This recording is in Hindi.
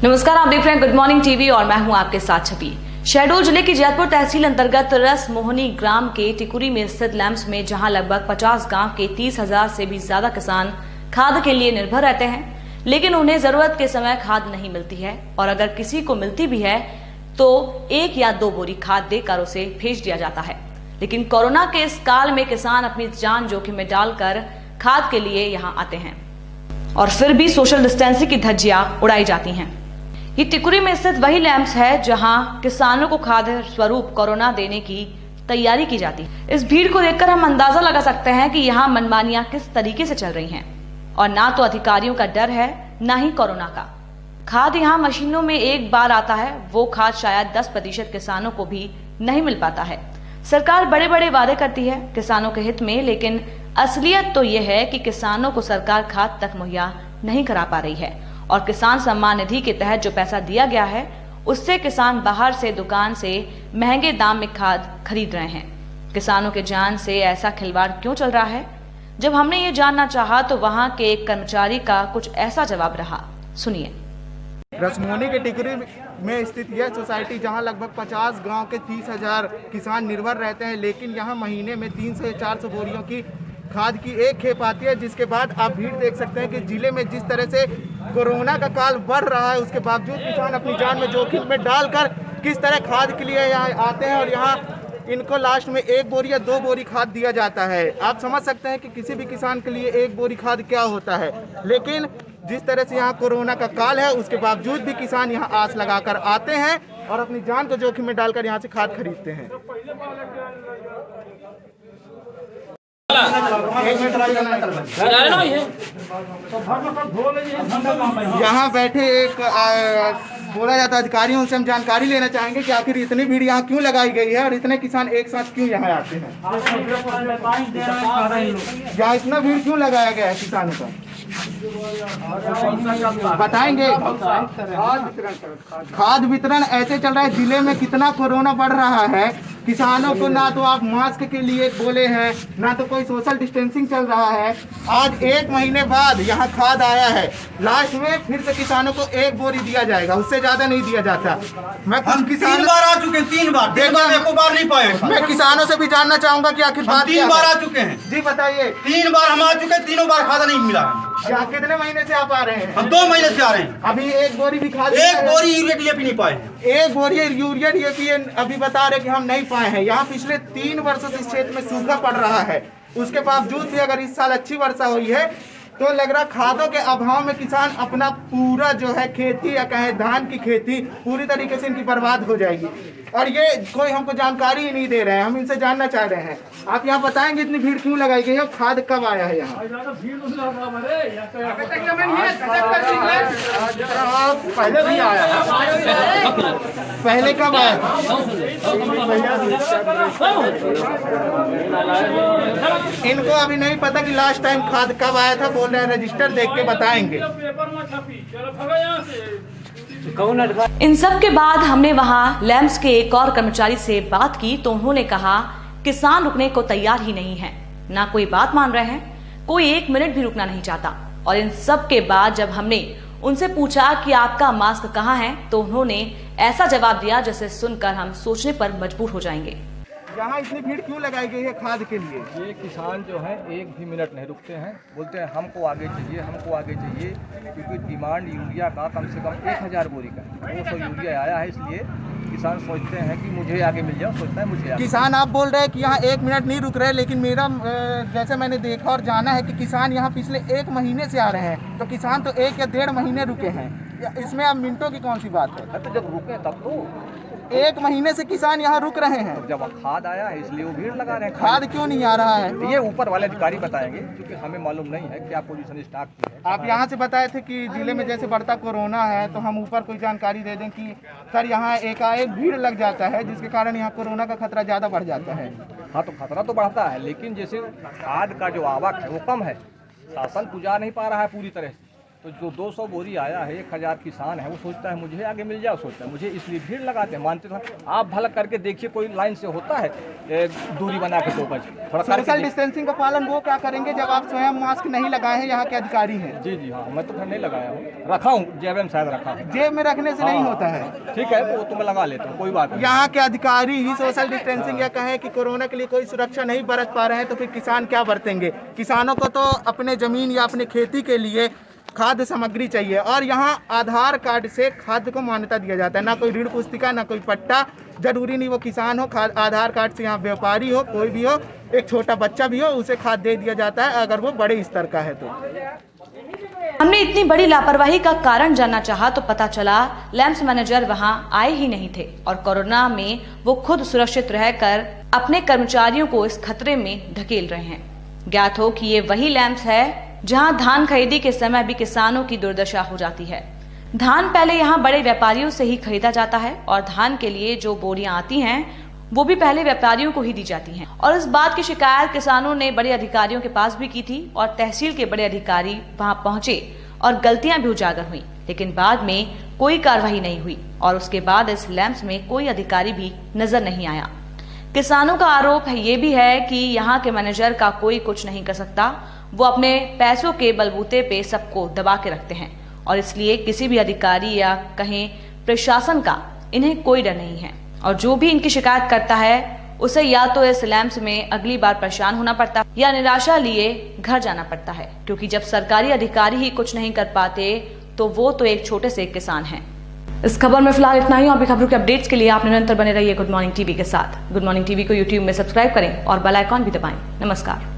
नमस्कार, आप देख रहे हैं गुड मॉर्निंग टीवी और मैं हूं आपके साथ छवि। शहडोल जिले की जैतपुर तहसील अंतर्गत रस मोहनी ग्राम के टिकुरी में स्थित लैम्प्स में जहां लगभग 50 गांव के 30,000 से भी ज्यादा किसान खाद के लिए निर्भर रहते हैं, लेकिन उन्हें जरूरत के समय खाद नहीं मिलती है और अगर किसी को मिलती भी है तो 1 या 2 बोरी खाद देकर उसे भेज दिया जाता है। लेकिन कोरोना के इस काल में किसान अपनी जान जोखिम में डालकर खाद के लिए यहाँ आते हैं और फिर भी सोशल डिस्टेंसिंग की धज्जियां उड़ाई जाती हैं। ये टिकुरी में स्थित वही लैम्प्स है जहां किसानों को खाद्य स्वरूप कोरोना देने की तैयारी की जाती है। इस भीड़ को देखकर हम अंदाजा लगा सकते हैं कि यहाँ मनमानियां किस तरीके से चल रही हैं और ना तो अधिकारियों का डर है ना ही कोरोना का। खाद यहाँ मशीनों में एक बार आता है, वो खाद शायद 10% किसानों को भी नहीं मिल पाता है। सरकार बड़े बड़े वादे करती है किसानों के हित में, लेकिन असलियत तो ये है कि किसानों को सरकार खाद तक मुहैया नहीं करा पा रही है और किसान सम्मान निधि के तहत जो पैसा दिया गया है उससे किसान बाहर से दुकान से महंगे दाम में खाद खरीद रहे हैं। किसानों के जान से ऐसा खिलवाड़ क्यों चल रहा है? जब हमने ये जानना चाहा तो वहां के एक कर्मचारी का कुछ ऐसा जवाब रहा, सुनिए। रसमोहनी के टिकुरी में स्थित यह सोसाइटी जहां लगभग 50 गांव के 30,000 किसान निर्भर रहते हैं, लेकिन यहां महीने में 300 से 400 बोरियों की खाद की एक खेप आती है। जिसके बाद आप भीड़ देख सकते हैं कि जिले में जिस तरह से कोरोना का काल बढ़ रहा है उसके बावजूद किसान अपनी जान में जोखिम में डालकर किस तरह खाद के लिए यहाँ आते हैं और यहाँ इनको लास्ट में 1 बोरी या 2 बोरी खाद दिया जाता है। आप समझ सकते हैं कि किसी भी किसान के लिए 1 बोरी खाद क्या होता है, लेकिन जिस तरह से यहाँ कोरोना का काल है उसके बावजूद भी किसान यहाँ आस लगाकर आते हैं और अपनी जान को जोखिम में डालकर यहाँ से खाद खरीदते हैं। यहाँ बैठे एक बोला जाता है अधिकारियों से हम जानकारी लेना चाहेंगे कि आखिर इतनी भीड़ यहाँ क्यों लगाई गई है और इतने किसान एक साथ क्यों यहाँ आते हैं। यहाँ इतना भीड़ क्यों लगाया गया है किसानों का, बताएंगे। खाद वितरण ऐसे चल रहा है, जिले में कितना कोरोना बढ़ रहा है, किसानों को ना तो आप मास्क के लिए बोले हैं ना तो कोई सोशल डिस्टेंसिंग चल रहा है। आज 1 महीने बाद यहाँ खाद आया है, लास्ट में फिर से किसानों को 1 बोरी दिया जाएगा, उससे ज्यादा नहीं दिया जाता। मैं हम 3 बार आ चुके हैं, 3 बार एक बार नहीं पाए। मैं किसानों से भी जानना चाहूंगा कि आखिर बात 3 बार आ चुके हैं। जी बताइए। 3 बार हम आ चुके हैं, तीनों बार खाद नहीं मिला। यहाँ कितने महीने से आप आ रहे हैं? हम 2 महीने से आ रहे हैं। अभी 1 बोरी भी खाद, 1 बोरी यूरिया डीएपी नहीं पाए। 1 बोरी यूरिया डीएपी अभी बता रहे कि हम नहीं पाए हैं। यहाँ पिछले 3 वर्षों से इस क्षेत्र में सूखा पड़ रहा है, उसके बावजूद भी अगर इस साल अच्छी वर्षा हुई है तो लग रहा खादों के अभाव में किसान अपना पूरा जो है खेती या कहें धान की खेती पूरी तरीके से इनकी बर्बाद हो जाएगी और ये कोई हमको जानकारी ही नहीं दे रहे हैं। हम इनसे जानना चाह रहे हैं, आप यहाँ बताएंगे इतनी भीड़ क्यों लगाई गई है, खाद कब आया है यहाँ? पहले भी आया है, पहले कब आया? इनको अभी नहीं पता कि लास्ट टाइम खाद कब आया था, बोल रहे हैं रजिस्टर देख के बताएंगे। इन सब के बाद हमने वहां लैम्प्स के एक और कर्मचारी से बात की तो उन्होंने कहा किसान रुकने को तैयार ही नहीं है, ना कोई बात मान रहे हैं, कोई 1 मिनट भी रुकना नहीं चाहता। और इन सब के बाद जब हमने उनसे पूछा कि आपका मास्क कहाँ है तो उन्होंने ऐसा जवाब दिया जिसे सुनकर हम सोचने पर मजबूर हो जाएंगे। यहाँ इतनी भीड़ क्यों लगाई गई है खाद के लिए? ये किसान जो है 1 भी मिनट नहीं रुकते हैं, बोलते हैं हमको आगे चाहिए, हमको आगे चाहिए, क्योंकि डिमांड यूरिया का कम से कम 1000 बोरी का है। 200 यूरिया आया है, इसलिए किसान सोचते हैं कि मुझे आगे मिल जाए, सोचता है मुझे आगे। किसान आप बोल रहे हैं कि यहाँ 1 मिनट नहीं रुक रहे, लेकिन मेरा जैसे मैंने देखा और जाना है कि किसान यहाँ पिछले 1 महीने से आ रहे हैं, तो किसान तो 1 या 1.5 महीने रुके हैं, इसमें अब मिनटों की कौन सी बात है? तो जब रुके तब तो 1 महीने से किसान यहाँ रुक रहे हैं। जब खाद आया है इसलिए वो भीड़ लगा रहे हैं। खाद क्यों नहीं आ रहा है? ये ऊपर वाले अधिकारी बताएंगे, क्योंकि हमें मालूम नहीं है क्या पोजीशन स्टाफ की है। आप यहाँ से बताए थे कि जिले में जैसे बढ़ता कोरोना है तो हम ऊपर कोई जानकारी दे दें कि सर यहाँ एकाएक भीड़ लग जाता है जिसके कारण यहाँ कोरोना का खतरा ज़्यादा बढ़ जाता है। हाँ, तो खतरा तो बढ़ता है, लेकिन जैसे खाद का जो आवक है वो कम है, शासन पुजा नहीं पा रहा है पूरी तरह से, तो जो 200 बोरी आया है, 1000 किसान है, वो सोचता है मुझे आगे मिल जाए, सोचता है मुझे, इसलिए भीड़ लगाते हैं। मानते तो आप भला करके देखिए, कोई लाइन से होता है दूरी बना के 2 गज थोड़ा सोशल डिस्टेंसिंग का पालन वो क्या करेंगे जब आप स्वयं मास्क नहीं लगाए हैं, यहाँ के अधिकारी हैं? जी जी हाँ, मैं तो फिर नहीं लगाया हूँ, रखा हूँ जेब में, शायद रखा हूँ। जेब में रखने से नहीं होता है। ठीक है, वो तो मैं लगा लेता हूँ, कोई बात नहीं। यहाँ के अधिकारी ही सोशल डिस्टेंसिंग या कहें कि कोरोना के लिए कोई सुरक्षा नहीं बरत पा रहे हैं, तो फिर किसान क्या बरतेंगे? किसानों को तो अपने जमीन या अपने खेती के लिए खाद्य सामग्री चाहिए, और यहाँ आधार कार्ड से खाद्य को मान्यता दिया जाता है। ना कोई ऋण पुस्तिका, ना कोई पट्टा, जरूरी नहीं वो किसान हो, आधार कार्ड से यहाँ व्यापारी हो, कोई भी हो, एक छोटा बच्चा भी हो, उसे खाद दे दिया जाता है अगर वो बड़े स्तर का है तो। हमने इतनी बड़ी लापरवाही का कारण जानना चाहा तो पता चला लैंप्स मैनेजर वहां आए ही नहीं थे, और कोरोना में वो खुद सुरक्षित रहकर अपने कर्मचारियों को इस खतरे में धकेल रहे हैं। ज्ञात हो कि ये वही लैंप्स है जहां धान खरीदी के समय भी किसानों की दुर्दशा हो जाती है। धान पहले यहां बड़े व्यापारियों से ही खरीदा जाता है, और धान के लिए जो बोरियां आती हैं वो भी पहले व्यापारियों को ही दी जाती हैं। और इस बात की शिकायत किसानों ने बड़े अधिकारियों के पास भी की थी, और तहसील के बड़े अधिकारी वहां पहुंचे और गलतियां भी उजागर हुई, लेकिन बाद में कोई कार्रवाई नहीं हुई, और उसके बाद इस लैंप्स में कोई अधिकारी भी नजर नहीं आया। किसानों का आरोप ये भी है कि यहाँ के मैनेजर का कोई कुछ नहीं कर सकता, वो अपने पैसों के बलबूते पे सबको दबा के रखते हैं, और इसलिए किसी भी अधिकारी या कहें प्रशासन का इन्हें कोई डर नहीं है। और जो भी इनकी शिकायत करता है उसे या तो इस लैंप्स में अगली बार परेशान होना पड़ता है या निराशा लिए घर जाना पड़ता है, क्योंकि जब सरकारी अधिकारी ही कुछ नहीं कर पाते तो वो तो एक छोटे से किसान हैं। इस खबर में फिलहाल इतना ही, और भी खबरों के अपडेट्स के लिए आप निरंतर बने रहिए गुड मॉर्निंग टीवी के साथ। गुड मॉर्निंग टीवी को यूट्यूब में सब्सक्राइब करें और बेल आइकॉन भी दबाएं। नमस्कार।